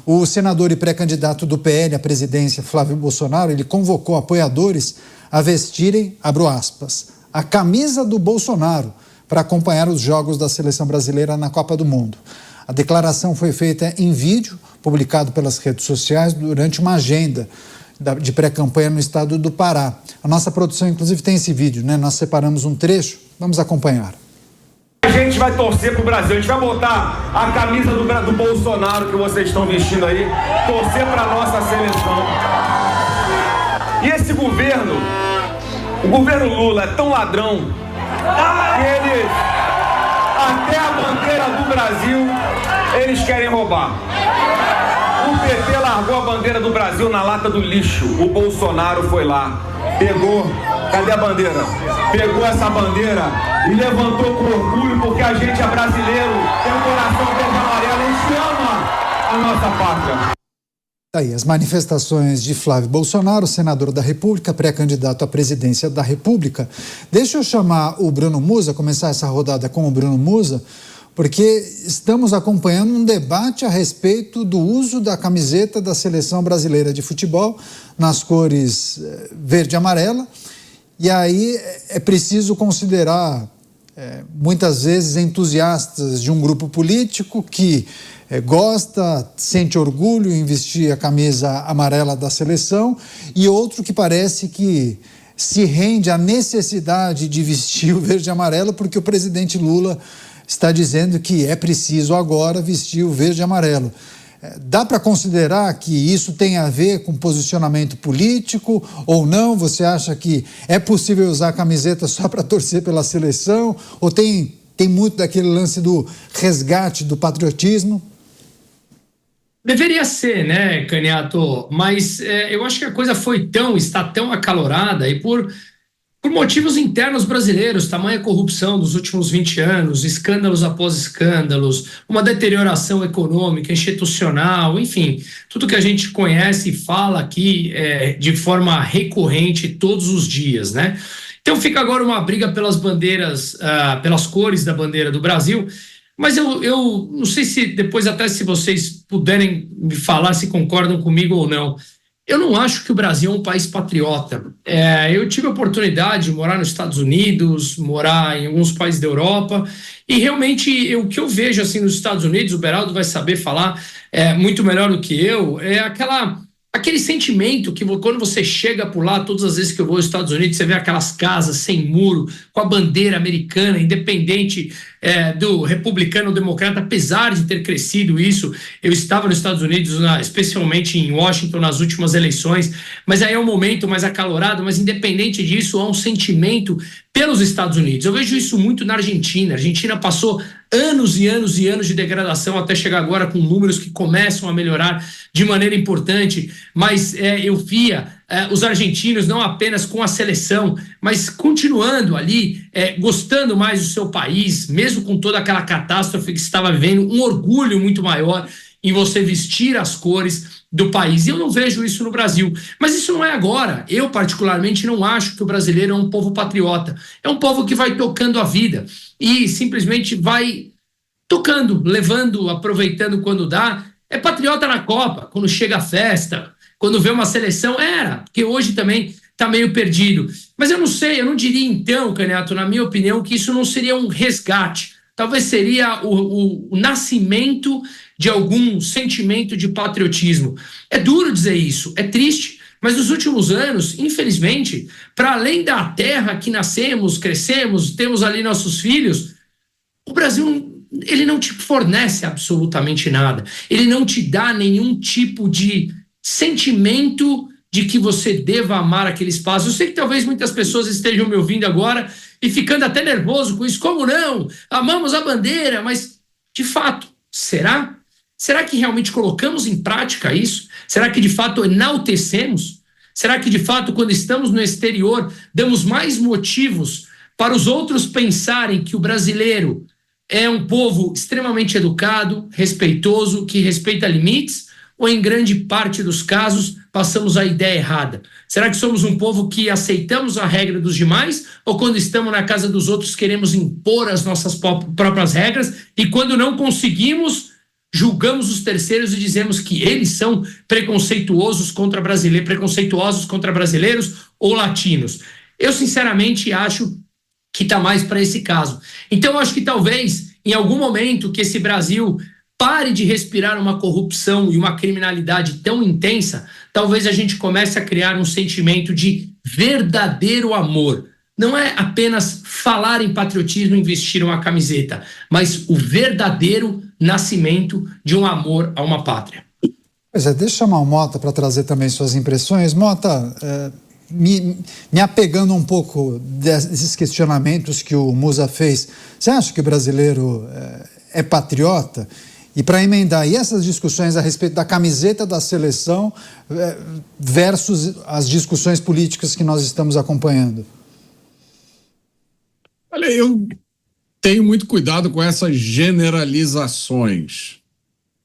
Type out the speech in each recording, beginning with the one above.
O senador e pré-candidato do PL à presidência, Flávio Bolsonaro, ele convocou apoiadores a vestirem, abro aspas, a camisa do Bolsonaro para acompanhar os jogos da seleção brasileira na Copa do Mundo. A declaração foi feita em vídeo, publicado pelas redes sociais durante uma agenda de pré-campanha no estado do Pará. A nossa produção, inclusive, tem esse vídeo, né? Nós separamos um trecho, vamos acompanhar. A gente vai torcer pro Brasil, a gente vai botar a camisa do Bolsonaro que vocês estão vestindo aí, torcer pra nossa seleção. E esse governo, o governo Lula é tão ladrão que eles, até a bandeira do Brasil, eles querem roubar. O PT largou a bandeira do Brasil na lata do lixo. O Bolsonaro foi lá, pegou, cadê a bandeira? Pegou essa bandeira e levantou com orgulho, porque a gente é brasileiro, tem um coração verde e amarelo, a gente ama a nossa pátria. Aí, as manifestações de Flávio Bolsonaro, senador da República, pré-candidato à presidência da República. Deixa eu chamar o Bruno Musa, começar essa rodada com o Bruno Musa, porque estamos acompanhando um debate a respeito do uso da camiseta da Seleção Brasileira de Futebol nas cores verde e amarela. E aí é preciso considerar, muitas vezes, entusiastas de um grupo político que gosta, sente orgulho em vestir a camisa amarela da seleção, e outro que parece que se rende à necessidade de vestir o verde e amarelo porque o presidente Lula está dizendo que é preciso agora vestir o verde e amarelo. Dá para considerar que isso tem a ver com posicionamento político ou não? Você acha que é possível usar a camiseta só para torcer pela seleção? Ou tem muito daquele lance do resgate do patriotismo? Deveria ser, né, Caniato? Mas eu acho que a coisa está tão acalorada e por motivos internos brasileiros, tamanha corrupção dos últimos 20 anos, escândalos após escândalos, uma deterioração econômica, institucional, enfim, tudo que a gente conhece e fala aqui de forma recorrente todos os dias, né? Então fica agora uma briga pelas bandeiras, pelas cores da bandeira do Brasil, mas eu não sei se depois até se vocês puderem me falar se concordam comigo ou não. Eu não acho que o Brasil é um país patriota. Eu tive a oportunidade de morar nos Estados Unidos, morar em alguns países da Europa, e realmente o que eu vejo assim nos Estados Unidos, o Beraldo vai saber falar muito melhor do que eu, é aquele sentimento que quando você chega por lá, todas as vezes que eu vou aos Estados Unidos, você vê aquelas casas sem muro, com a bandeira americana, independente do republicano ou democrata, apesar de ter crescido isso. Eu estava nos Estados Unidos, especialmente em Washington, nas últimas eleições, mas aí é um momento mais acalorado, mas independente disso, há um sentimento pelos Estados Unidos. Eu vejo isso muito na Argentina. A Argentina passou anos e anos e anos de degradação até chegar agora com números que começam a melhorar de maneira importante, mas eu via os argentinos não apenas com a seleção, mas continuando ali, gostando mais do seu país, mesmo com toda aquela catástrofe que se estava vivendo, um orgulho muito maior em você vestir as cores do país. E eu não vejo isso no Brasil. Mas isso não é agora. Eu, particularmente, não acho que o brasileiro é um povo patriota. É um povo que vai tocando a vida e simplesmente vai tocando, levando, aproveitando quando dá. É patriota na Copa, quando chega a festa, quando vê uma seleção, porque hoje também está meio perdido. Mas eu não sei, eu não diria então, Caniato, na minha opinião, que isso não seria um resgate. Talvez seria o nascimento de algum sentimento de patriotismo. É duro dizer isso, é triste, mas nos últimos anos, infelizmente, para além da terra que nascemos, crescemos, temos ali nossos filhos, o Brasil ele não te fornece absolutamente nada. Ele não te dá nenhum tipo de sentimento de que você deva amar aquele espaço. Eu sei que talvez muitas pessoas estejam me ouvindo agora e ficando até nervoso com isso. Como não? Amamos a bandeira, mas, de fato, será? Será que realmente colocamos em prática isso? Será que, de fato, enaltecemos? Será que, de fato, quando estamos no exterior, damos mais motivos para os outros pensarem que o brasileiro é um povo extremamente educado, respeitoso, que respeita limites? Ou, em grande parte dos casos, passamos a ideia errada? Será que somos um povo que aceitamos a regra dos demais? Ou quando estamos na casa dos outros queremos impor as nossas próprias regras? E quando não conseguimos, julgamos os terceiros e dizemos que eles são preconceituosos contra brasileiros ou latinos. Eu, sinceramente, acho que está mais para esse caso. Então, eu acho que talvez, em algum momento, que esse Brasil pare de respirar uma corrupção e uma criminalidade tão intensa, talvez a gente comece a criar um sentimento de verdadeiro amor. Não é apenas falar em patriotismo e vestir uma camiseta, mas o verdadeiro nascimento de um amor a uma pátria. Pois é, deixa eu chamar o Mota para trazer também suas impressões. Mota, me apegando um pouco desses questionamentos que o Musa fez, você acha que o brasileiro é patriota? E para emendar, e essas discussões a respeito da camiseta da seleção versus as discussões políticas que nós estamos acompanhando? Olha, eu tenho muito cuidado com essas generalizações.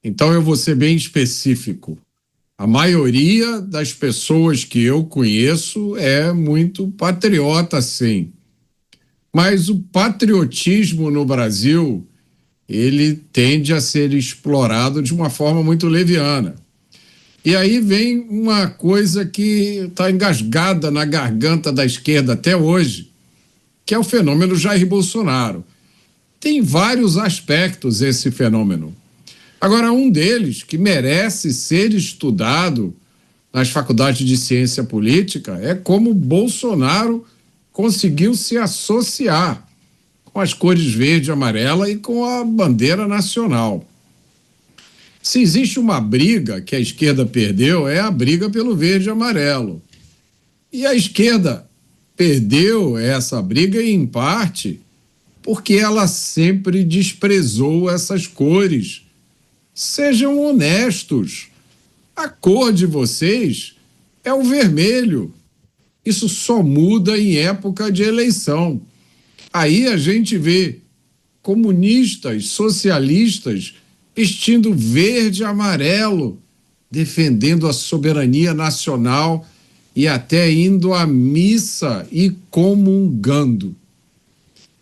Então eu vou ser bem específico. A maioria das pessoas que eu conheço é muito patriota, sim. Mas o patriotismo no Brasil, ele tende a ser explorado de uma forma muito leviana. E aí vem uma coisa que está engasgada na garganta da esquerda até hoje, que é o fenômeno Jair Bolsonaro. Tem vários aspectos esse fenômeno. Agora, um deles que merece ser estudado nas faculdades de ciência política é como Bolsonaro conseguiu se associar com as cores verde e amarela e com a bandeira nacional. Se existe uma briga que a esquerda perdeu, é a briga pelo verde e amarelo. E a esquerda perdeu essa briga, em parte, porque ela sempre desprezou essas cores. Sejam honestos. A cor de vocês é o vermelho. Isso só muda em época de eleição. Aí a gente vê comunistas, socialistas, vestindo verde e amarelo, defendendo a soberania nacional e até indo à missa e comungando.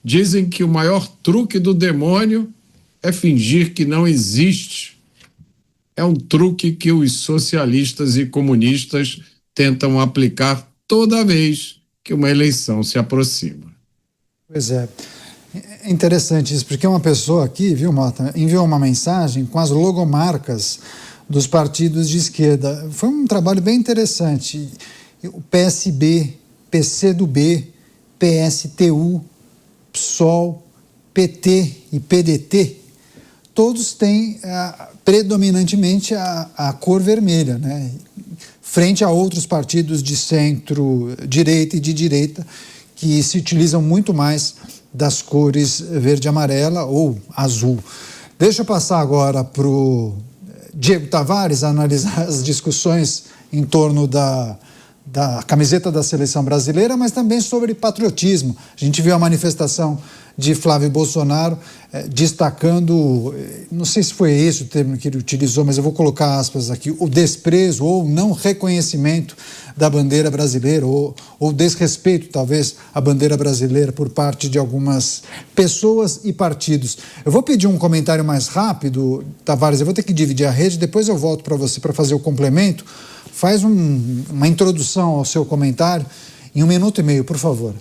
Dizem que o maior truque do demônio é fingir que não existe. É um truque que os socialistas e comunistas tentam aplicar toda vez que uma eleição se aproxima. Pois é. É interessante isso, porque uma pessoa aqui, viu, Mota, enviou uma mensagem com as logomarcas dos partidos de esquerda. Foi um trabalho bem interessante. O PSB, PCdoB, PSTU, PSOL, PT e PDT, todos têm predominantemente a cor vermelha, né? Frente a outros partidos de centro-direita e de direita que se utilizam muito mais das cores verde e amarela ou azul. Deixa eu passar agora para o Diego Tavares analisar as discussões em torno da camiseta da seleção brasileira, mas também sobre patriotismo. A gente viu a manifestação de Flávio Bolsonaro destacando, não sei se foi esse o termo que ele utilizou, mas eu vou colocar aspas aqui, o desprezo ou não reconhecimento da bandeira brasileira ou desrespeito, talvez, à bandeira brasileira por parte de algumas pessoas e partidos. Eu vou pedir um comentário mais rápido, Tavares, eu vou ter que dividir a rede, depois eu volto para você para fazer o complemento. Faz uma introdução ao seu comentário em 1 minuto e meio, por favor.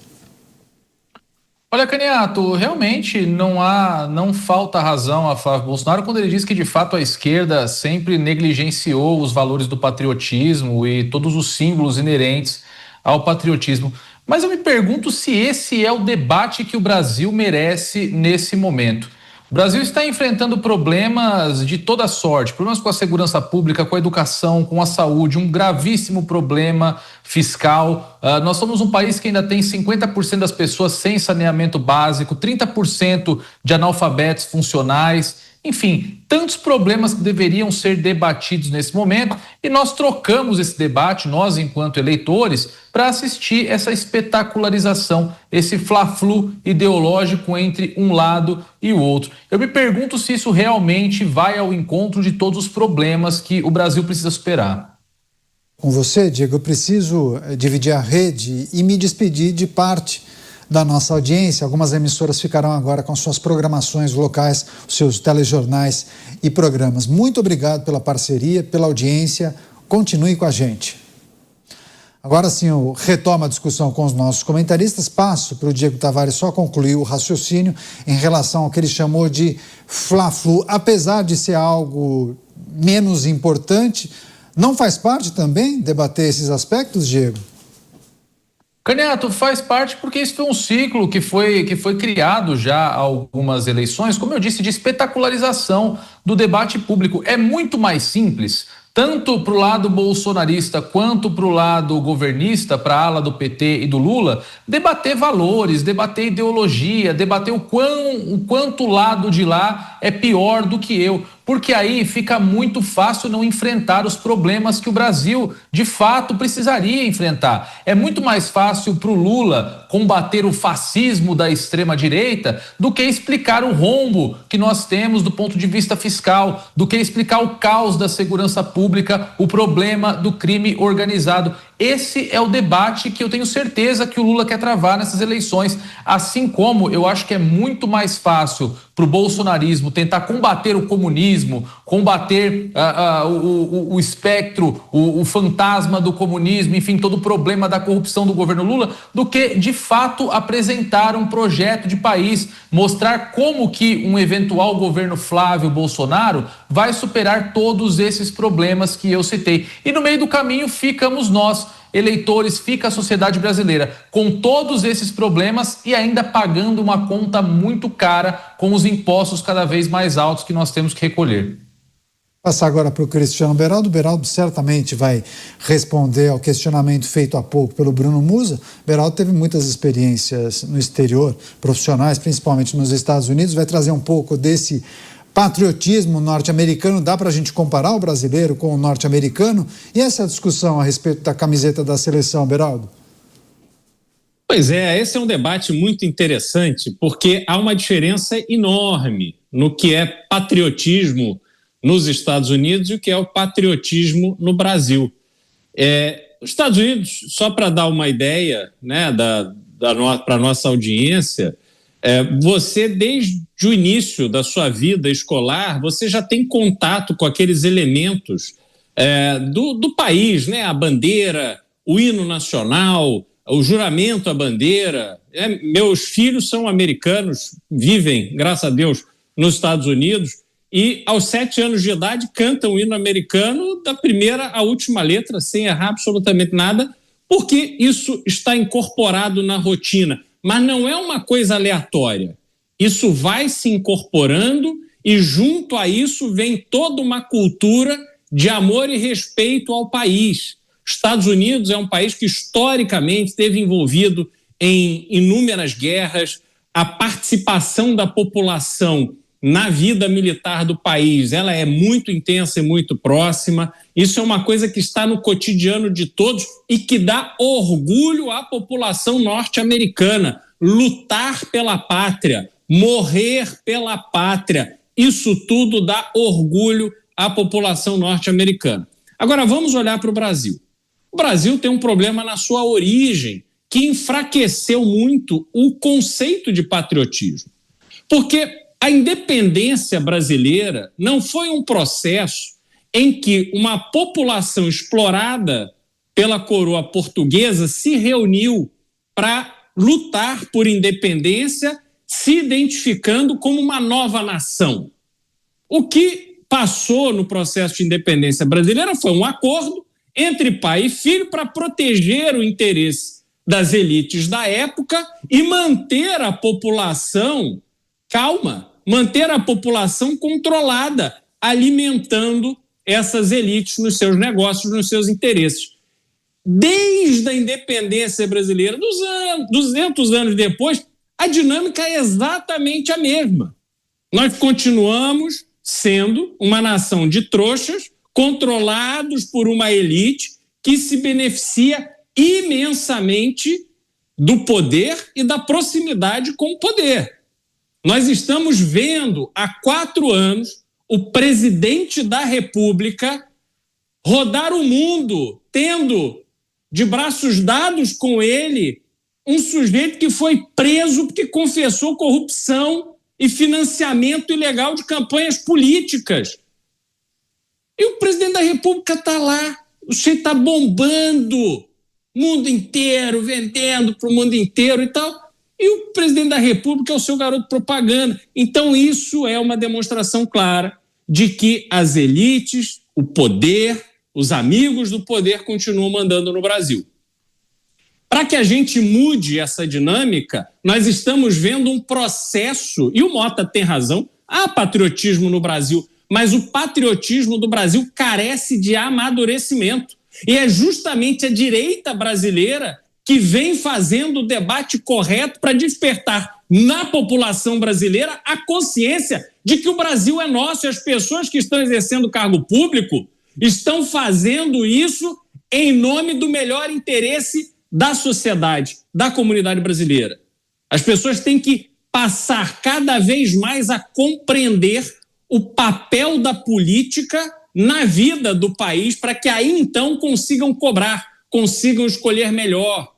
Olha, Caniato, realmente não falta razão a Flávio Bolsonaro quando ele diz que, de fato, a esquerda sempre negligenciou os valores do patriotismo e todos os símbolos inerentes ao patriotismo. Mas eu me pergunto se esse é o debate que o Brasil merece nesse momento. O Brasil está enfrentando problemas de toda sorte, problemas com a segurança pública, com a educação, com a saúde, um gravíssimo problema fiscal. Nós somos um país que ainda tem 50% das pessoas sem saneamento básico, 30% de analfabetos funcionais. Enfim, tantos problemas que deveriam ser debatidos nesse momento e nós trocamos esse debate, nós enquanto eleitores, para assistir essa espetacularização, esse fla-flu ideológico entre um lado e o outro. Eu me pergunto se isso realmente vai ao encontro de todos os problemas que o Brasil precisa superar. Com você, Diego, eu preciso dividir a rede e me despedir de parte da nossa audiência. Algumas emissoras ficarão agora com suas programações locais, os seus telejornais e programas. Muito obrigado pela parceria, pela audiência. Continue com a gente. Agora sim, eu retomo a discussão com os nossos comentaristas. Passo para o Diego Tavares só concluir o raciocínio em relação ao que ele chamou de Fla-Flu. Apesar de ser algo menos importante, não faz parte também debater esses aspectos, Diego? Caniato, faz parte porque isso foi um ciclo que foi criado já há algumas eleições, como eu disse, de espetacularização do debate público. É muito mais simples, tanto para o lado bolsonarista quanto para o lado governista, para a ala do PT e do Lula, debater valores, debater ideologia, debater o quanto o lado de lá é pior do que eu. Porque aí fica muito fácil não enfrentar os problemas que o Brasil, de fato, precisaria enfrentar. É muito mais fácil para o Lula combater o fascismo da extrema-direita do que explicar o rombo que nós temos do ponto de vista fiscal, do que explicar o caos da segurança pública, o problema do crime organizado. Esse é o debate que eu tenho certeza que o Lula quer travar nessas eleições, assim como eu acho que é muito mais fácil para o bolsonarismo tentar combater o comunismo, combater o espectro, o fantasma do comunismo, enfim, todo o problema da corrupção do governo Lula, do que, de fato, apresentar um projeto de país, mostrar como que um eventual governo Flávio Bolsonaro vai superar todos esses problemas que eu citei. E no meio do caminho ficamos nós, eleitores, fica a sociedade brasileira com todos esses problemas e ainda pagando uma conta muito cara com os impostos cada vez mais altos que nós temos que recolher. Passar agora para o Cristiano Beraldo. Beraldo certamente vai responder ao questionamento feito há pouco pelo Bruno Musa. Beraldo teve muitas experiências no exterior, profissionais, principalmente nos Estados Unidos, vai trazer um pouco desse patriotismo norte-americano. Dá para a gente comparar o brasileiro com o norte-americano? E essa discussão a respeito da camiseta da seleção, Beraldo? Pois é, esse é um debate muito interessante, porque há uma diferença enorme no que é patriotismo nos Estados Unidos e o que é o patriotismo no Brasil. Os Estados Unidos, só para dar uma ideia, né, para a nossa audiência, você, desde o início da sua vida escolar, você já tem contato com aqueles elementos do país, né? A bandeira, o hino nacional, o juramento à bandeira. Meus filhos são americanos, vivem, graças a Deus, nos Estados Unidos, e aos 7 anos de idade cantam o hino americano da primeira à última letra, sem errar absolutamente nada, porque isso está incorporado na rotina. Mas não é uma coisa aleatória. Isso vai se incorporando e junto a isso vem toda uma cultura de amor e respeito ao país. Estados Unidos é um país que historicamente esteve envolvido em inúmeras guerras. A participação da população na vida militar do país, ela é muito intensa e muito próxima. Isso é uma coisa que está no cotidiano de todos e que dá orgulho à população norte-americana. Lutar pela pátria, morrer pela pátria, isso tudo dá orgulho à população norte-americana. Agora vamos olhar para o Brasil. O Brasil tem um problema na sua origem, que enfraqueceu muito o conceito de patriotismo. Porque a independência brasileira não foi um processo em que uma população explorada pela coroa portuguesa se reuniu para lutar por independência, se identificando como uma nova nação. O que passou no processo de independência brasileira foi um acordo entre pai e filho para proteger o interesse das elites da época e manter a população calma, manter a população controlada, alimentando essas elites nos seus negócios, nos seus interesses. Desde a independência brasileira, 200 anos depois, a dinâmica é exatamente a mesma. Nós continuamos sendo uma nação de trouxas, controlados por uma elite que se beneficia imensamente do poder e da proximidade com o poder. Nós estamos vendo há 4 anos o presidente da República rodar o mundo, tendo de braços dados com ele um sujeito que foi preso porque confessou corrupção e financiamento ilegal de campanhas políticas. E o presidente da República está lá, o sujeito está bombando, mundo inteiro, vendendo para o mundo inteiro e tal. E o presidente da República é o seu garoto propaganda. Então isso é uma demonstração clara de que as elites, o poder, os amigos do poder continuam mandando no Brasil. Para que a gente mude essa dinâmica, nós estamos vendo um processo, e o Mota tem razão, há patriotismo no Brasil, mas o patriotismo do Brasil carece de amadurecimento. E é justamente a direita brasileira que vem fazendo o debate correto para despertar na população brasileira a consciência de que o Brasil é nosso e as pessoas que estão exercendo cargo público estão fazendo isso em nome do melhor interesse da sociedade, da comunidade brasileira. As pessoas têm que passar cada vez mais a compreender o papel da política na vida do país para que aí então consigam cobrar, consigam escolher melhor.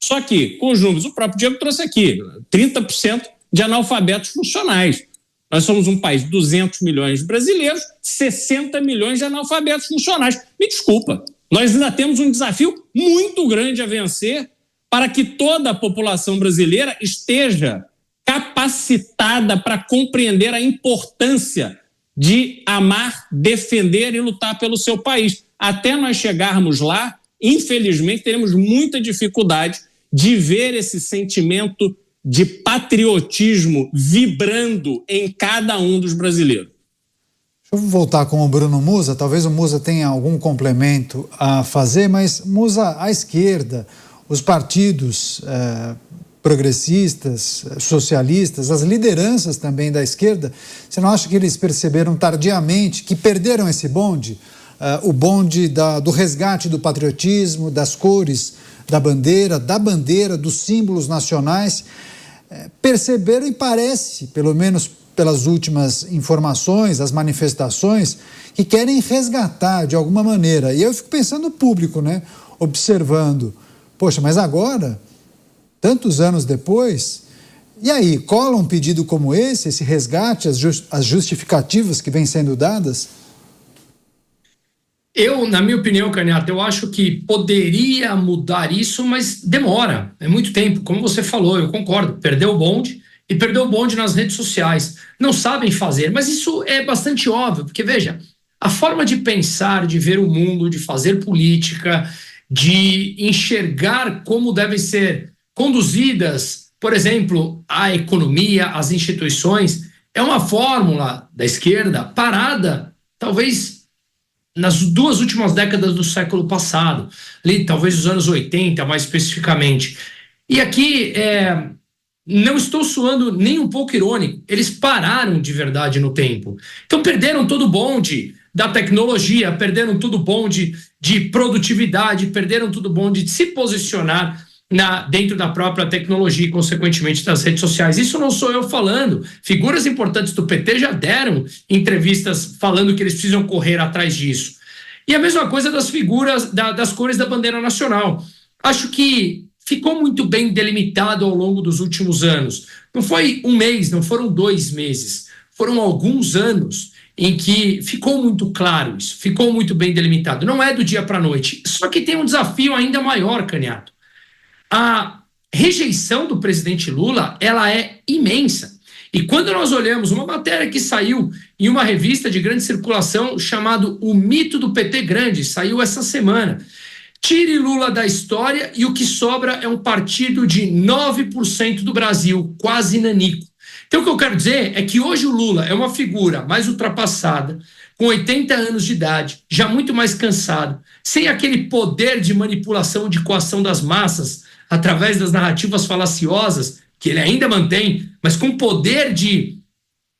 Só que, com os números, o próprio Diego trouxe aqui, 30% de analfabetos funcionais. Nós somos um país de 200 milhões de brasileiros, 60 milhões de analfabetos funcionais. Me desculpa, nós ainda temos um desafio muito grande a vencer para que toda a população brasileira esteja capacitada para compreender a importância de amar, defender e lutar pelo seu país. Até nós chegarmos lá, infelizmente, teremos muita dificuldade de ver esse sentimento de patriotismo vibrando em cada um dos brasileiros. Deixa eu voltar com o Bruno Musa. Talvez o Musa tenha algum complemento a fazer, mas, Musa, à esquerda, os partidos progressistas, socialistas, as lideranças também da esquerda, você não acha que eles perceberam tardiamente que perderam esse bonde? O bonde do resgate do patriotismo, das cores da bandeira, dos símbolos nacionais, perceberam e parece, pelo menos pelas últimas informações, as manifestações, que querem resgatar de alguma maneira. E eu fico pensando no público, né? Observando, poxa, mas agora, tantos anos depois, e aí, cola um pedido como esse resgate, as justificativas que vêm sendo dadas? Na minha opinião, Canhata, eu acho que poderia mudar isso, mas demora, é muito tempo. Como você falou, eu concordo, perdeu o bonde e perdeu o bonde nas redes sociais. Não sabem fazer, mas isso é bastante óbvio, porque veja, a forma de pensar, de ver o mundo, de fazer política, de enxergar como devem ser conduzidas, por exemplo, a economia, as instituições, é uma fórmula da esquerda parada, talvez nas 2 últimas décadas do século passado, ali, talvez os anos 80, mais especificamente. E aqui, não estou soando nem um pouco irônico, eles pararam de verdade no tempo. Então perderam todo o bonde da tecnologia, perderam todo o bonde de produtividade, perderam todo o bonde de se posicionar dentro da própria tecnologia e, consequentemente, das redes sociais. Isso não sou eu falando. Figuras importantes do PT já deram entrevistas falando que eles precisam correr atrás disso. E a mesma coisa das figuras, das cores da bandeira nacional. Acho que ficou muito bem delimitado ao longo dos últimos anos. Não foi um mês, não foram 2 meses. Foram alguns anos em que ficou muito claro isso, ficou muito bem delimitado. Não é do dia para a noite. Só que tem um desafio ainda maior, Canhato. A rejeição do presidente Lula, ela é imensa. E quando nós olhamos uma matéria que saiu em uma revista de grande circulação chamado O Mito do PT Grande, saiu essa semana. Tire Lula da história e o que sobra é um partido de 9% do Brasil, quase nanico. Então o que eu quero dizer é que hoje o Lula é uma figura mais ultrapassada, com 80 anos de idade, já muito mais cansado, sem aquele poder de manipulação, de coação das massas, através das narrativas falaciosas, que ele ainda mantém, mas com poder de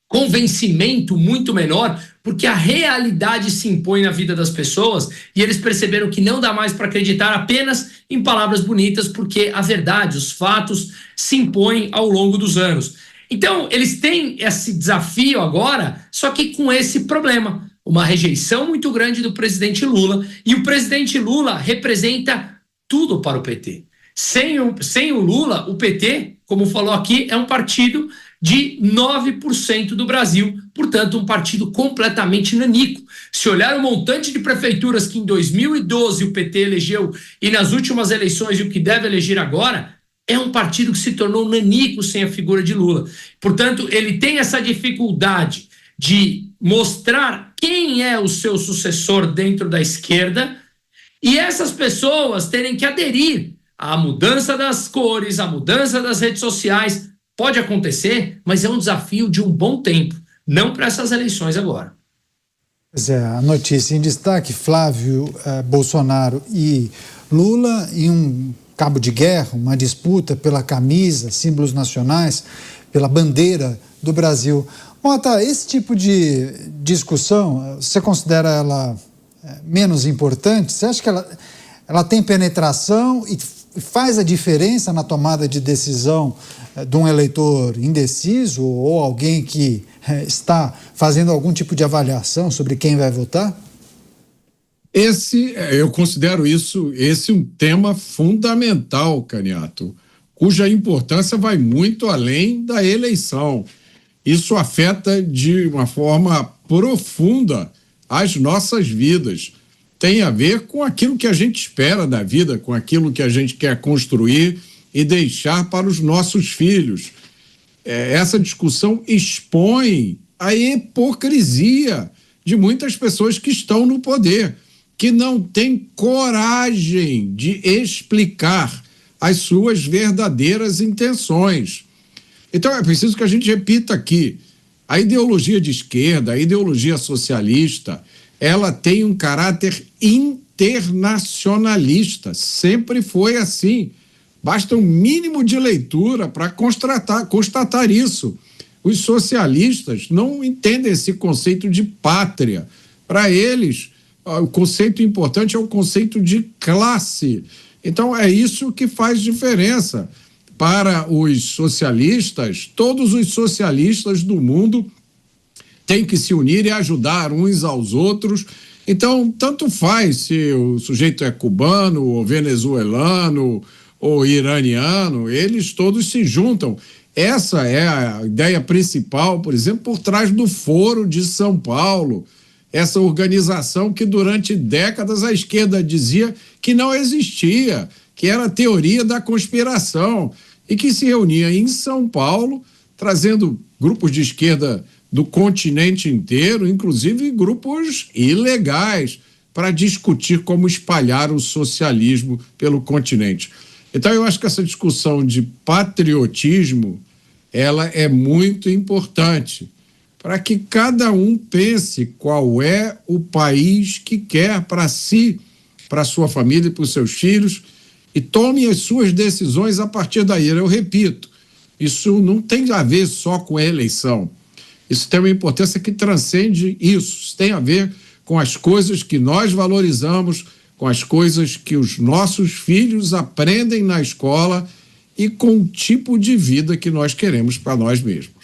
convencimento muito menor, porque a realidade se impõe na vida das pessoas e eles perceberam que não dá mais para acreditar apenas em palavras bonitas, porque a verdade, os fatos se impõem ao longo dos anos. Então, eles têm esse desafio agora, só que com esse problema, uma rejeição muito grande do presidente Lula, e o presidente Lula representa tudo para o PT. Sem o Lula, o PT, como falou aqui, é um partido de 9% do Brasil, portanto, um partido completamente nanico. Se olhar o montante de prefeituras que em 2012 o PT elegeu e nas últimas eleições e o que deve eleger agora, é um partido que se tornou nanico sem a figura de Lula. Portanto, ele tem essa dificuldade de mostrar quem é o seu sucessor dentro da esquerda e essas pessoas terem que aderir à mudança das cores, à mudança das redes sociais. Pode acontecer, mas é um desafio de um bom tempo, não para essas eleições agora. Pois é, a notícia em destaque, Flávio Bolsonaro e Lula em um cabo de guerra, uma disputa pela camisa, símbolos nacionais, pela bandeira do Brasil. Mota, esse tipo de discussão, você considera ela menos importante? Você acha que ela tem penetração e faz a diferença na tomada de decisão de um eleitor indeciso ou alguém que está fazendo algum tipo de avaliação sobre quem vai votar? Eu considero esse um tema fundamental, Caniato, cuja importância vai muito além da eleição. Isso afeta de uma forma profunda as nossas vidas. Tem a ver com aquilo que a gente espera da vida, com aquilo que a gente quer construir e deixar para os nossos filhos. Essa discussão expõe a hipocrisia de muitas pessoas que estão no poder, que não têm coragem de explicar as suas verdadeiras intenções. Então é preciso que a gente repita aqui, a ideologia de esquerda, a ideologia socialista, ela tem um caráter internacionalista, sempre foi assim. Basta um mínimo de leitura para constatar isso. Os socialistas não entendem esse conceito de pátria. Para eles, o conceito importante é o conceito de classe. Então, é isso que faz diferença. Para os socialistas, todos os socialistas do mundo têm que se unir e ajudar uns aos outros. Então, tanto faz se o sujeito é cubano, ou venezuelano, ou iraniano, eles todos se juntam. Essa é a ideia principal, por exemplo, por trás do Foro de São Paulo, essa organização que durante décadas a esquerda dizia que não existia, que era a teoria da conspiração, e que se reunia em São Paulo, trazendo grupos de esquerda do continente inteiro, inclusive grupos ilegais, para discutir como espalhar o socialismo pelo continente. Então, eu acho que essa discussão de patriotismo, ela é muito importante para que cada um pense qual é o país que quer para si, para sua família e para os seus filhos, e tome as suas decisões a partir daí. Eu repito, isso não tem a ver só com a eleição. Isso tem uma importância que transcende isso. Isso tem a ver com as coisas que nós valorizamos, com as coisas que os nossos filhos aprendem na escola e com o tipo de vida que nós queremos para nós mesmos.